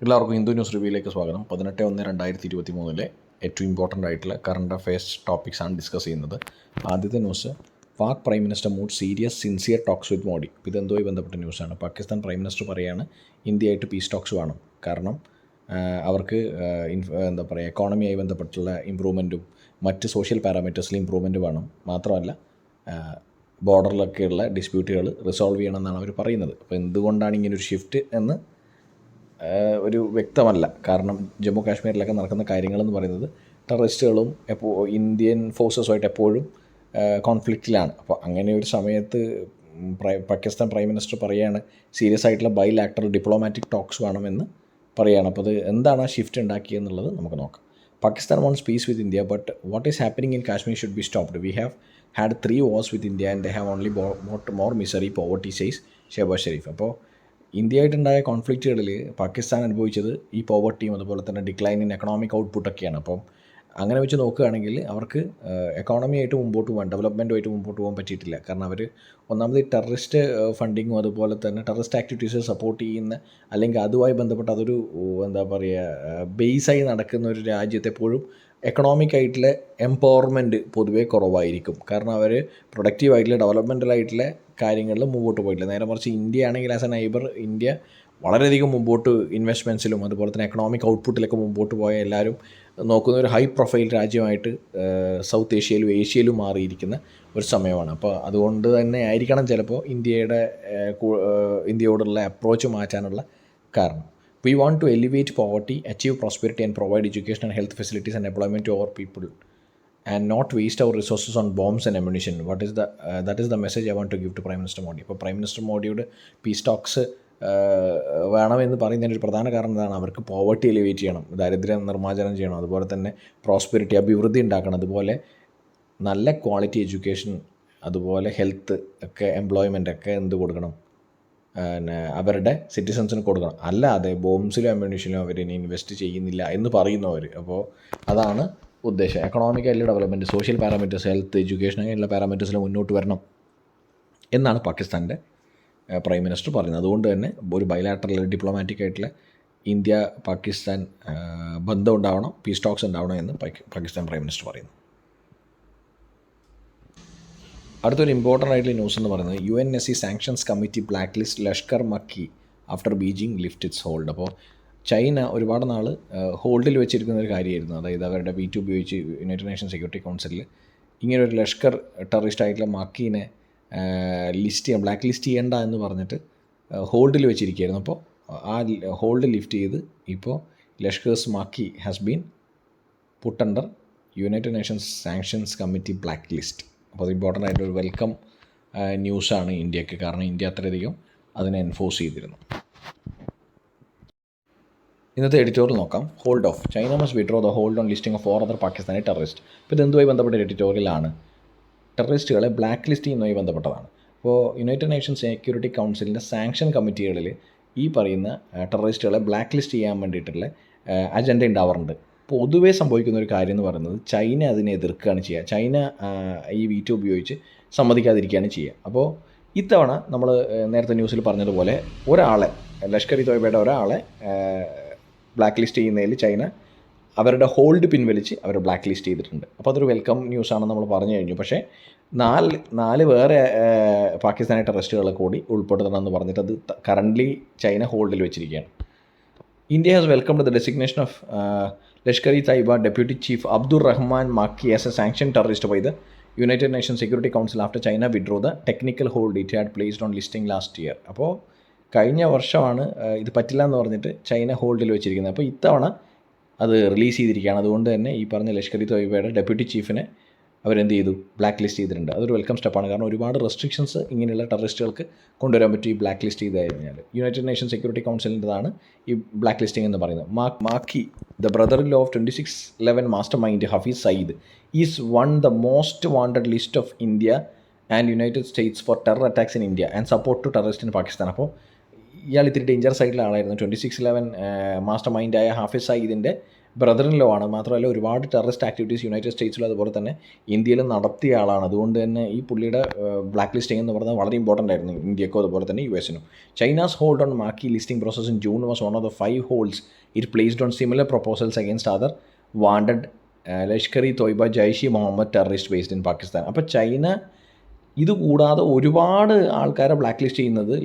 എല്ലാവർക്കും ഹിന്ദു ന്യൂസ് റിവ്യൂയിലേക്ക് സ്വാഗതം. 18/1/2023 ഏറ്റവും ഇമ്പോർട്ടൻ്റ് ആയിട്ടുള്ള കറണ്ട് അഫയേഴ്സ് ടോപ്പിക്സ് ആണ് ഡിസ്കസ് ചെയ്യുന്നത്. ആദ്യത്തെ news, Pak prime minister mood serious sincere talks with Modi. ഇതെന്തുമായി ബന്ധപ്പെട്ട ന്യൂസാണ്. പാകിസ്ഥാൻ പ്രൈം മിനിസ്റ്റർ പറയുകയാണ് ഇന്ത്യയായിട്ട് പീസ് ടോക്സ് വേണം, കാരണം അവർക്ക് എന്താ പറയുക, എക്കോണമിയായി ബന്ധപ്പെട്ടുള്ള ഇമ്പ്രൂവ്മെൻറ്റും മറ്റ് സോഷ്യൽ പാരാമീറ്റേഴ്സിൽ ഇമ്പ്രൂവ്മെൻറ്റ് വേണം. മാത്രമല്ല ബോർഡറിലൊക്കെയുള്ള ഡിസ്പ്യൂട്ടുകൾ റിസോൾവ് ചെയ്യണമെന്നാണ് അവർ പറയുന്നത്. അപ്പോൾ എന്തുകൊണ്ടാണ് ഇങ്ങനൊരു ഷിഫ്റ്റ് എന്ന് ഒരു വ്യക്തമല്ല. കാരണം ജമ്മു കാശ്മീരിലൊക്കെ നടക്കുന്ന കാര്യങ്ങളെന്ന് പറയുന്നത് ടെററിസ്റ്റുകളും ഇന്ത്യൻ ഫോഴ്സസുമായിട്ട് എപ്പോഴും കോൺഫ്ലിക്റ്റിലാണ്. അപ്പോൾ അങ്ങനെ ഒരു സമയത്ത് പാകിസ്ഥാൻ പ്രൈം മിനിസ്റ്റർ പറയുകയാണ് സീരിയസ് ആയിട്ടുള്ള ബൈലാറ്ററൽ ഡിപ്ലോമാറ്റിക് ടോക്സ് വേണമെന്ന് പറയുകയാണ്. അപ്പോൾ അത് എന്താണ് ആ ഷിഫ്റ്റ് ഉണ്ടാക്കിയെന്നുള്ളത് നമുക്ക് നോക്കാം. Pakistan wants peace with India, but what is happening in Kashmir should be stopped. We have had 3 wars with India and they have only brought more misery, poverty, says Shehbaz Sharif. അപ്പോൾ ഇന്ത്യയായിട്ടുണ്ടായ കോൺഫ്ലിക്റ്റുകളിൽ പാകിസ്ഥാൻ അനുഭവിച്ചത് ഈ പോവർട്ടിയും അതുപോലെ തന്നെ ഡിക്ലൈൻ ഇൻ എക്കണോമിക് ഔട്ട്പുട്ടൊക്കെയാണ്. അപ്പം അങ്ങനെ വെച്ച് നോക്കുകയാണെങ്കിൽ അവർക്ക് എക്കോണമിയായിട്ട് മുമ്പോട്ട് പോകാൻ, ഡെവലപ്മെൻറ്റുമായിട്ട് മുമ്പോട്ട് പോകാൻ പറ്റിയിട്ടില്ല. കാരണം അവർ ഒന്നാമത് ഈ ടെററിസ്റ്റ് ഫണ്ടിങ്ങും അതുപോലെ തന്നെ ടെററിസ്റ്റ് ആക്ടിവിറ്റീസ് സപ്പോർട്ട് ചെയ്യുന്ന, അല്ലെങ്കിൽ അതുമായി ബന്ധപ്പെട്ട് അതൊരു എന്താ പറയുക ബേസായി നടക്കുന്ന ഒരു രാജ്യത്തെപ്പോഴും എക്കണോമിക്കായിട്ടുള്ള എംപവർമെൻറ്റ് പൊതുവേ കുറവായിരിക്കും. കാരണം അവർ പ്രൊഡക്റ്റീവായിട്ടുള്ള ഡെവലപ്മെൻറ്റലായിട്ടുള്ള കാര്യങ്ങളിൽ മുമ്പോട്ട് പോയിട്ടില്ല. നേരെ മറിച്ച് ഇന്ത്യ ആണെങ്കിൽ ആസ് എ നൈബർ ഇന്ത്യ വളരെയധികം മുമ്പോട്ട് ഇൻവെസ്റ്റ്മെൻറ്റ്സിലും അതുപോലെ തന്നെ എക്കണോമിക് ഔട്ട്പുട്ടിലൊക്കെ മുമ്പോട്ട് പോയ എല്ലാവരും നോക്കുന്ന ഒരു ഹൈ പ്രൊഫൈൽ രാജ്യമായിട്ട് സൗത്ത് ഏഷ്യയിലും ഏഷ്യയിലും മാറിയിരിക്കുന്ന ഒരു സമയമാണ്. അപ്പോൾ അതുകൊണ്ട് തന്നെ ആയിരിക്കണം ചിലപ്പോൾ ഇന്ത്യയോടുള്ള അപ്രോച്ച് മാറ്റാനുള്ള കാരണം. We want to elevate poverty, achieve prosperity and provide education and health facilities and employment to our people and not waste our resources on bombs and ammunition. That is the message I want to give to Prime Minister Modi. ഇപ്പോൾ prime minister മോഡിയുടെ piece talks വേണമെന്ന് പറയുന്നതിന് ഒരു പ്രധാന കാരണം എന്താണ്? അവർക്ക് poverty elevate ചെയ്യണം, ദാരിദ്ര്യം നിർമ്മാർജ്ജനം ചെയ്യണം, അതുപോലെ തന്നെ പ്രോസ്പെരിറ്റി അഭിവൃദ്ധി ഉണ്ടാക്കണം, അതുപോലെ നല്ല ക്വാളിറ്റി എഡ്യൂക്കേഷൻ, അതുപോലെ ഹെൽത്ത് ഒക്കെ എംപ്ലോയ്മെൻ്റ് ഒക്കെ എന്ത് കൊടുക്കണം, അവരുടെ സിറ്റിസൺസിന് കൊടുക്കണം. അല്ലാതെ ബോംബ്സിലും അമ്യൂണിഷനിലും അവർ ഇനി ഇൻവെസ്റ്റ് ചെയ്യുന്നില്ല എന്ന് പറയുന്നവർ. അപ്പോൾ അതാണ് ഉദ്ദേശം. Economically development, social parameters, health, education അങ്ങനെയുള്ള പാരാമീറ്റേഴ്സിൽ മുന്നോട്ട് വരണം എന്നാണ് പാകിസ്ഥാൻ്റെ പ്രൈം മിനിസ്റ്റർ പറയുന്നത്. അതുകൊണ്ട് തന്നെ ഒരു ബൈലാറ്ററൽ ഡിപ്ലോമാറ്റിക് ആയിട്ടുള്ള ഇന്ത്യ പാകിസ്ഥാൻ ബന്ധം ഉണ്ടാവണം, പീസ് ടോക്സ് ഉണ്ടാവണം എന്ന് പാകിസ്ഥാൻ പ്രൈം മിനിസ്റ്റർ പറയുന്നു. അടുത്തൊരു ഇമ്പോർട്ടൻ്റ് ആയിട്ടുള്ള ന്യൂസ് എന്ന് പറയുന്നത് UNSC sanctions committee black list Lashkar Makki after Beijing lift its hold. അപ്പോൾ ചൈന ഒരുപാട് നാൾ ഹോൾഡിൽ വെച്ചിരിക്കുന്ന ഒരു കാര്യമായിരുന്നു. അതായത് അവരുടെ V2 ഉപയോഗിച്ച് യുണൈറ്റഡ് നേഷൻ സെക്യൂരിറ്റി കൗൺസിലിൽ ഇങ്ങനെ ഒരു ലഷ്കർ ടെററിസ്റ്റ് ആയിട്ടുള്ള മക്കീനെ ബ്ലാക്ക് ലിസ്റ്റ് ചെയ്യേണ്ട എന്ന് പറഞ്ഞിട്ട് ഹോൾഡിൽ വെച്ചിരിക്കുകയായിരുന്നു. അപ്പോൾ ആ ഹോൾഡ് ലിഫ്റ്റ് ചെയ്ത് ഇപ്പോൾ Lashkar's Makki has been put under United Nations sanctions committee black list. അപ്പോൾ അത് ഇമ്പോർട്ടൻ്റ് ആയിട്ടൊരു വെൽക്കം ന്യൂസാണ് ഇന്ത്യക്ക്. കാരണം ഇന്ത്യ അത്രയധികം അതിനെ എൻഫോഴ്സ് ചെയ്തിരുന്നു. ഇന്നത്തെ എഡിറ്റോറിയൽ നോക്കാം. Hold of, China must withdraw the hold on listing of 4 other Pakistani terrorist. ഇപ്പോൾ ഇതെന്തുമായി ബന്ധപ്പെട്ട എഡിറ്റോറിയലാണ്? ടെററിസ്റ്റുകളെ ബ്ലാക്ക് ലിസ്റ്റ് ചെയ്യുന്നതുമായി ബന്ധപ്പെട്ടതാണ്. അപ്പോൾ യുണൈറ്റഡ് നേഷൻ സെക്യൂരിറ്റി കൗൺസിലിൻ്റെ സാങ്ഷൻ കമ്മിറ്റികളിൽ ഈ പറയുന്ന ടെററിസ്റ്റുകളെ ബ്ലാക്ക് ലിസ്റ്റ് ചെയ്യാൻ വേണ്ടിയിട്ടുള്ള അജണ്ട ഉണ്ടാവാറുണ്ട്. പൊതുവേ സംഭവിക്കുന്ന ഒരു കാര്യം എന്ന് പറയുന്നത് ചൈന അതിനെ എതിർക്കുകയാണ് ചെയ്യുക. ചൈന ഈ V2 ഉപയോഗിച്ച് സമ്മതിക്കാതിരിക്കുകയാണ് ചെയ്യുക. അപ്പോൾ ഇത്തവണ നമ്മൾ നേരത്തെ ന്യൂസിൽ പറഞ്ഞതുപോലെ ഒരാളെ, ലഷ്കർ ഇ തോയ്ബയുടെ ഒരാളെ ബ്ലാക്ക് ലിസ്റ്റ് ചെയ്യുന്നതിൽ ചൈന അവരുടെ ഹോൾഡ് പിൻവലിച്ച് അവർ ബ്ലാക്ക് ലിസ്റ്റ് ചെയ്തിട്ടുണ്ട്. അപ്പോൾ അതൊരു വെൽക്കം ന്യൂസാണ് നമ്മൾ പറഞ്ഞു കഴിഞ്ഞു. പക്ഷേ നാല് വേറെ പാകിസ്ഥാനി ടെററിസ്റ്റുകളെ കൂടി ഉൾപ്പെടുത്തണമെന്ന് പറഞ്ഞിട്ട് അത് കറൻ്റ്ലി ചൈന ഹോൾഡിൽ വെച്ചിരിക്കുകയാണ്. India has welcomed the designation of Lashkar-e-Taiba Deputy Chief Abdur Rahman Makki as a sanctioned terrorist by the United Nations Security Council after China withdrew the technical hold it had placed on listing last year. അപ്പോൾ കഴിഞ്ഞ വർഷമാണ് ഇത് പറ്റില്ല എന്ന് പറഞ്ഞിട്ട് China ഹോൾഡിൽ വെച്ചിരിക്കുന്നത്. അപ്പോൾ ഇത്തവണ അത് റിലീസ് ചെയ്തിരിക്കുകയാണ്. അതുകൊണ്ട് തന്നെ ഈ പറഞ്ഞ ലഷ്കർ-ഇ-തോയ്ബയുടെ ഡെപ്യൂട്ടി ചീഫിനെ അവരെന്ത് ചെയ്തു? ബ്ലാക്ക് ലിസ്റ്റ് ചെയ്തിട്ടുണ്ട്. അതൊരു വെൽക്കം സ്റ്റെപ്പാണ്. കാരണം ഒരുപാട് റെസ്ട്രിക്ഷൻസ് ഇങ്ങനെയുള്ള ടെററിസ്റ്റുകൾക്ക് കൊണ്ടുവരാൻ പറ്റും ഈ ബ്ലാക്ക് ലിസ്റ്റ് ചെയ്ത് കഴിഞ്ഞാൽ. യുണൈറ്റഡ് നേഷൻ സെക്യൂരിറ്റി കൗൺസിലിൻ്റെതാണ് ഈ ബ്ലാക്ക് ലിസ്റ്റിംഗ് എന്ന് പറയുന്നത്. Makki, the brother in law of 2611 mastermind Hafiz Saeed is one the most wanted list of India and United States for terror attacks in India and support to terrorist in Pakistan. അപ്പോൾ ഇയാൾ ഇത്തിരി danger സൈഡിലെ ആളായിരുന്നു. 2611 മാസ്റ്റർ മൈൻഡായ ഹാഫിസ് സയ്യിദിൻ്റെ ബ്രദർ ഇൻ ലോ ആണ്. മാത്രമല്ല ഒരുപാട് ടെററിസ്റ്റ് ആക്ടിവിറ്റീസ് യുണൈറ്റഡ് സ്റ്റേറ്റ്സിലും അതുപോലെ തന്നെ ഇന്ത്യയിലും നടത്തിയ ആളാണ്. അതുകൊണ്ട് തന്നെ ഈ പുള്ളിയുടെ ബ്ലാക്ക് ലിസ്റ്റിംഗ് എന്ന് പറയുന്നത് വളരെ ഇമ്പോർട്ടൻ്റ് ആയിരുന്നു ഇന്ത്യക്കും അതുപോലെ തന്നെ US-നും. China's hold on Makki listing process in June was one of the 5 holds it placed on similar proposals against other wanted Lashkar e Taiba, Jaish e Mohammed terrorist based in Pakistan. അപ്പോൾ ചൈന ഇത് കൂടാതെ ഒരുപാട് ആൾക്കാരെ ബ്ലാക്ക് ലിസ്റ്റ് ചെയ്യുന്നത്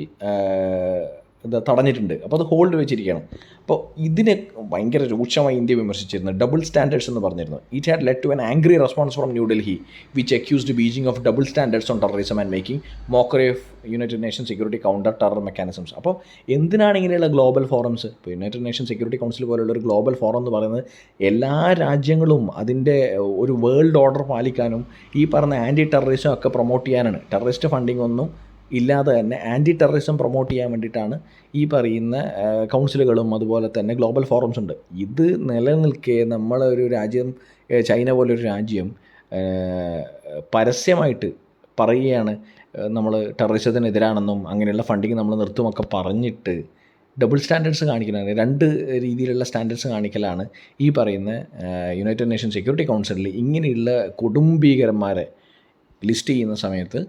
തടഞ്ഞിട്ടുണ്ട്. അപ്പോൾ അത് ഹോൾഡ് വെച്ചിരിക്കണം. അപ്പോൾ ഇതിനെ ഭയങ്കര രൂക്ഷമായി ഇന്ത്യ വിമർശിച്ചിരുന്നു. ഡബിൾ സ്റ്റാൻഡേർഡ്സ് എന്ന് പറഞ്ഞിരുന്നു. It had led to an angry response from New Delhi which accused Beijing of double standards on terrorism and making mockery of United Nation Security counter terror mechanisms. അപ്പോൾ എന്തിനാണ് ഇങ്ങനെയുള്ള ഗ്ലോബൽ ഫോറംസ്? ഇപ്പോൾ United Nation Security Council പോലുള്ള ഒരു global forum എന്ന് പറയുന്നത് എല്ലാ രാജ്യങ്ങളും അതിൻ്റെ ഒരു വേൾഡ് ഓർഡർ പാലിക്കാനും ഈ പറഞ്ഞ ആൻറ്റി ടെററിസം ഒക്കെ പ്രൊമോട്ട് ചെയ്യാനാണ്. ടെററിസ്റ്റ് ഫണ്ടിങ് ഒന്നും ഇല്ലാതെ തന്നെ ആൻറ്റി ടെററിസം പ്രൊമോട്ട് ചെയ്യാൻ വേണ്ടിയിട്ടാണ് ഈ പറയുന്ന കൗൺസിലുകളും അതുപോലെ തന്നെ ഗ്ലോബൽ ഫോറംസ് ഉണ്ട്. ഇത് നിലനിൽക്കെ നമ്മളൊരു രാജ്യം, ചൈന പോലൊരു രാജ്യം പരസ്യമായിട്ട് പറയുകയാണ് നമ്മൾ ടെററിസത്തിനെതിരാണെന്നും അങ്ങനെയുള്ള ഫണ്ടിങ് നമ്മൾ നിർത്തുമൊക്കെ പറഞ്ഞിട്ട് ഡബിൾ സ്റ്റാൻഡേർഡ്സ് കാണിക്കലാണ്. 2 രീതിയിലുള്ള സ്റ്റാൻഡേർഡ്സ് കാണിക്കലാണ് ഈ പറയുന്ന യുണൈറ്റഡ് നേഷൻ സെക്യൂരിറ്റി കൗൺസിലിൽ ഇങ്ങനെയുള്ള കൊടുംഭീകരന്മാരെ ലിസ്റ്റ് ചെയ്യുന്ന സമയത്ത്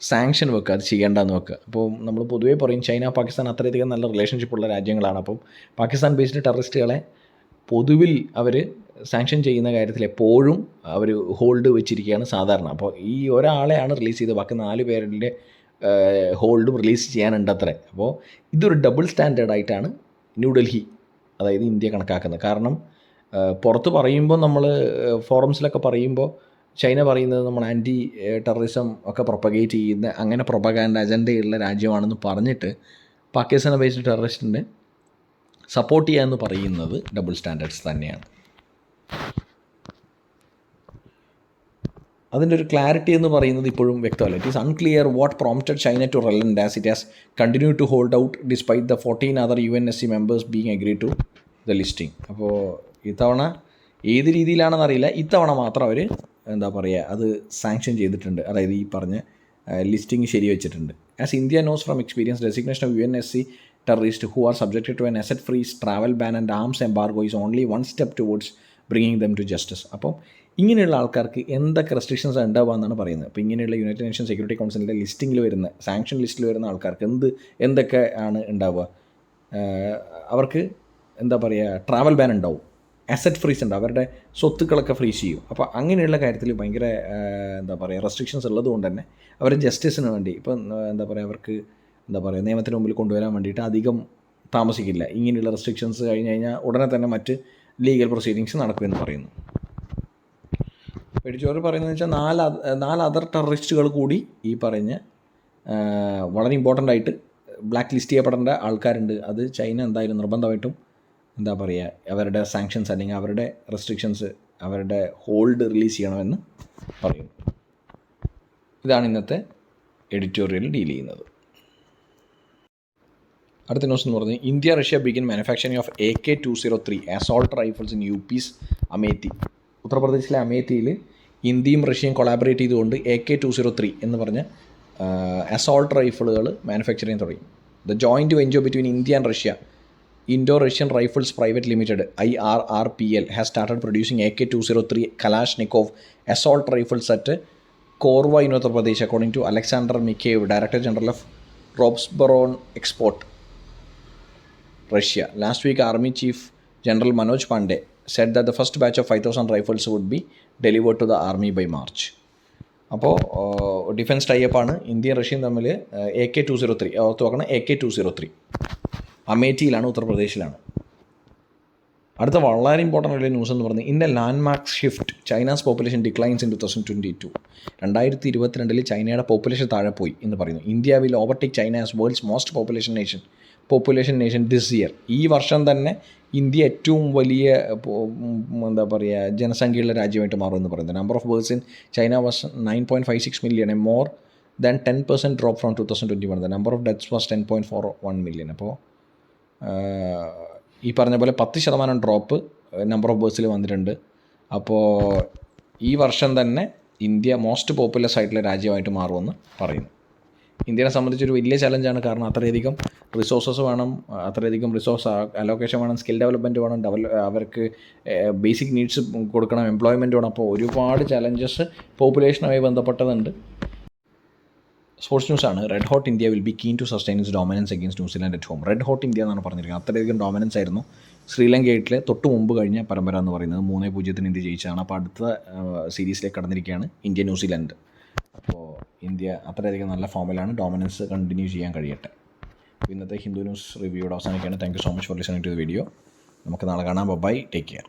സാങ്ഷൻ വെക്കുക, അത് ചെയ്യേണ്ടെന്ന് വെക്കുക. അപ്പോൾ നമ്മൾ പൊതുവേ പറയും ചൈന പാകിസ്ഥാൻ അത്രയധികം നല്ല റിലേഷൻഷിപ്പുള്ള രാജ്യങ്ങളാണ്. അപ്പം പാകിസ്ഥാൻ ബേസ്ഡ് ടെററിസ്റ്റുകളെ പൊതുവിൽ അവർ സാങ്ഷൻ ചെയ്യുന്ന കാര്യത്തിൽ എപ്പോഴും അവർ ഹോൾഡ് വെച്ചിരിക്കുകയാണ് സാധാരണ. അപ്പോൾ ഈ ഒരാളെയാണ് റിലീസ് ചെയ്ത് ബാക്കി 4 പേരുടെ ഹോൾഡും റിലീസ് ചെയ്യാനുണ്ട് അത്രേ. അപ്പോൾ ഇതൊരു ഡബിൾ സ്റ്റാൻഡേർഡായിട്ടാണ് ന്യൂഡൽഹി, അതായത് ഇന്ത്യ കണക്കാക്കുന്നത്. കാരണം പുറത്ത് പറയുമ്പോൾ നമ്മൾ ഫോറംസിലൊക്കെ പറയുമ്പോൾ ചൈന പറയുന്നത് നമ്മൾ ആൻറ്റി ടെററിസം ഒക്കെ പ്രൊപ്പഗേറ്റ് ചെയ്യുന്ന അങ്ങനെ പ്രൊപ്പഗാൻഡ അജണ്ടയുള്ള രാജ്യമാണെന്ന് പറഞ്ഞിട്ട് പാകിസ്ഥാൻ ബേസ്ഡ് ടെററിസ്റ്റിനെ സപ്പോർട്ട് ചെയ്യുക എന്ന് പറയുന്നത് ഡബിൾ സ്റ്റാൻഡേർഡ്സ് തന്നെയാണ്. അതിൻ്റെ ഒരു ക്ലാരിറ്റി എന്ന് പറയുന്നത് ഇപ്പോഴും വ്യക്തമല്ല. It is unclear what prompted China to relent as it has continue to hold out despite the 14 other UNSC members being agree to the listing. അപ്പോൾ ഇത്തവണ ഏത് രീതിയിലാണെന്നറിയില്ല, ഇത്തവണ മാത്രം അവർ എന്താ പറയുക അത് സാങ്ഷൻ ചെയ്തിട്ടുണ്ട്, അതായത് ഈ പറഞ്ഞ ലിസ്റ്റിംഗ് ശരി വെച്ചിട്ടുണ്ട്. As India knows from experience, designation of UNSC terrorist who are subjected to an asset freeze, travel ban and arms embargo is only 1 step towards bringing them to justice. അപ്പം ഇങ്ങനെയുള്ള ആൾക്കാർക്ക് എന്തൊക്കെ റെസ്ട്രിക്ഷൻസ് ഉണ്ടാവുക എന്നാണ് പറയുന്നത്. അപ്പോൾ ഇങ്ങനെയുള്ള യുണൈറ്റഡ് നേഷൻ സെക്യൂരിറ്റി കൗൺസിലിൻ്റെ ലിസ്റ്റിങ്ങിൽ വരുന്ന സാങ്ഷൻ ലിസ്റ്റിൽ വരുന്ന ആൾക്കാർക്ക് എന്തൊക്കെ ആണ് ഉണ്ടാവുക? അവർക്ക് എന്താ പറയുക, ട്രാവൽ ബാൻ ഉണ്ടാവും, അസറ്റ് ഫ്രീസ് ഉണ്ട്, അവരുടെ സ്വത്തുക്കളൊക്കെ ഫ്രീസ് ചെയ്യും. അപ്പോൾ അങ്ങനെയുള്ള കാര്യത്തിൽ ഭയങ്കര എന്താ പറയുക റെസ്ട്രിക്ഷൻസ് ഉള്ളത് കൊണ്ട് തന്നെ അവർ ജസ്റ്റിസിന് വേണ്ടി ഇപ്പം എന്താ പറയുക അവർക്ക് എന്താ പറയുക നിയമത്തിന് മുമ്പിൽ കൊണ്ടുവരാൻ വേണ്ടിയിട്ട് അധികം താമസിക്കില്ല. ഇങ്ങനെയുള്ള റെസ്ട്രിക്ഷൻസ് കഴിഞ്ഞ് കഴിഞ്ഞാൽ ഉടനെ തന്നെ മറ്റ് ലീഗൽ പ്രൊസീഡിങ്സ് നടക്കുമെന്ന് പറയുന്നു. എഡിറ്റോറിയൽ പറയുന്നത് വെച്ചാൽ 4 അതർ ടെററിസ്റ്റുകൾ കൂടി ഈ പറഞ്ഞ വളരെ ഇമ്പോർട്ടൻ്റ് ആയിട്ട് ബ്ലാക്ക് ലിസ്റ്റ് ചെയ്യപ്പെടേണ്ട ആൾക്കാരുണ്ട്. അത് ചൈന എന്തായാലും നിർബന്ധമായിട്ടും എന്താ പറയുക അവരുടെ സാങ്ഷൻസ് അല്ലെങ്കിൽ അവരുടെ റെസ്ട്രിക്ഷൻസ്, അവരുടെ ഹോൾഡ് റിലീസ് ചെയ്യണമെന്ന് പറയുന്നു. ഇതാണ് ഇന്നത്തെ എഡിറ്റോറിയൽ ഡീൽ ചെയ്യുന്നത്. അടുത്ത ന്യൂസ് എന്ന് പറഞ്ഞാൽ India Russia begin manufacturing of AK-203 assault rifles in UP's Amethi. ഉത്തർപ്രദേശിലെ അമേത്തിയിൽ ഇന്ത്യയും റഷ്യയും കൊളാബറേറ്റ് ചെയ്തുകൊണ്ട് AK-203 എന്ന് പറഞ്ഞ അസോൾട്ട് റൈഫിളുകൾ മാനുഫാക്ചറിങ് തുടങ്ങി. The joint venture between India and Russia, Indo-Russian Rifles Private Limited IRRPL has started producing AK-203 Kalashnikov assault rifles at Korwa in Uttar Pradesh, according to Alexander Mikheyev, Director General of Robsboron Export, Russia. Last week, Army Chief General Manoj Pandey said that the first batch of 5,000 rifles would be delivered to the Army by March. അപ്പോൾ defence ടൈപ്പാണ് ഇന്ത്യയും റഷ്യയും തമ്മിൽ. AK-203 ഓർത്ത് നോക്കണം, AK-203 അമേഠിയിലാണ്, ഉത്തർപ്രദേശിലാണ്. അടുത്ത വളരെ important ആയിട്ടുള്ള ന്യൂസ് എന്ന് പറഞ്ഞാൽ in A land mark shift China's population declines in 2022. 2022 ചൈനയുടെ പോപ്പുലേഷൻ താഴെ പോയി എന്ന് പറയുന്നു. India will overtake China as worlds most population nation this year. ഈ വർഷം തന്നെ ഇന്ത്യ ഏറ്റവും വലിയ എന്താ പറയുക ജനസംഖ്യയുള്ള രാജ്യമായിട്ട് മാറുമെന്ന് പറയുന്നത്. Number of birds in China was 9.56 million, A more than 10% drop from 2021. The number of deaths was 10.41 million. അപ്പോൾ ഈ പറഞ്ഞ പോലെ 10% ഡ്രോപ്പ് നമ്പർ ഓഫ് ബേഴ്സിൽ വന്നിട്ടുണ്ട്. അപ്പോൾ ഈ വർഷം തന്നെ ഇന്ത്യ മോസ്റ്റ് പോപ്പുലസ് ആയിട്ടുള്ള രാജ്യമായിട്ട് മാറുമെന്ന് പറയുന്നു. ഇന്ത്യയെ സംബന്ധിച്ചൊരു വലിയ ചലഞ്ചാണ്. കാരണം അത്രയധികം റിസോഴ്സസ് വേണം, അത്രയധികം റിസോഴ്സ് അലോക്കേഷൻ വേണം, സ്കിൽ ഡെവലപ്മെൻറ്റ് വേണം, അവർക്ക് ബേസിക് നീഡ്സ് കൊടുക്കണം, എംപ്ലോയ്മെൻറ്റ് വേണം. അപ്പോൾ ഒരുപാട് ചലഞ്ചസ് പോപ്പുലേഷനുമായി ബന്ധപ്പെട്ടതുണ്ട്. സ്പോർട്സ് ന്യൂസാണ്. Red hot India will be keen to sustain its dominance against New Zealand at home. Red hot India എന്നാണ് പറഞ്ഞിരിക്കുന്നത്. അത്രയധികം ഡോമിനൻസ് ആയിരുന്നു ശ്രീലങ്കയിലെ തൊട്ട് മുമ്പ് കഴിഞ്ഞ പരമ്പര എന്ന് പറയുന്നത്. 3-0 ഇന്ത്യ ജയിച്ചതാണ്. അപ്പോൾ അടുത്ത സീരീസിലേക്ക് കടന്നിരിക്കുകയാണ് ഇന്ത്യ ന്യൂസിലാൻഡ്. അപ്പോൾ ഇന്ത്യ അത്രയധികം നല്ല ഫോമിലാണ്. ഡോമിനൻസ് കണ്ടിന്യൂ ചെയ്യാൻ കഴിയട്ടെ. ഇന്നത്തെ ഹിന്ദു ന്യൂസ് റിവ്യൂടെ അവസാനിക്കുകയാണ്. Thank you so much for listening to the video. നമുക്ക് നാളെ കാണാം. Bye, take care.